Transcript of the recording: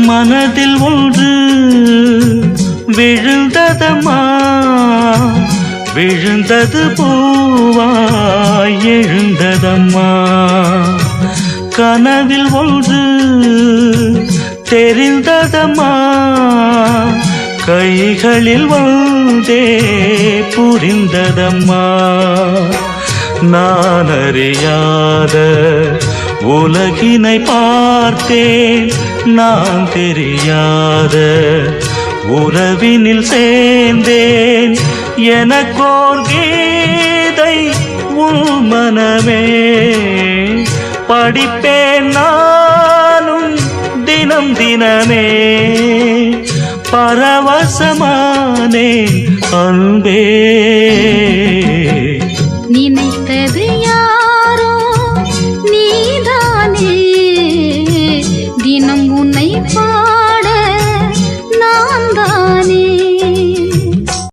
மனதில் ஒன்று விழுந்ததம்மா, விழுந்தது பூவாய் எழுந்ததம்மா. கனவில் ஒன்று தெரிந்ததம்மா, கைகளில் வந்தே புரிந்ததம்மா. நான் அறியாத உலகினை பார்த்தேன், நான் தெரியாத உறவினில் சேர்ந்தேன். எனக்கோர் கீதை உன் மனமே, படிப்பேன் நானும் தினம் தினமே. பரவசமானேன் அன்பே. நினைத்தது யாரோ நீதானே, தினம் உன்னை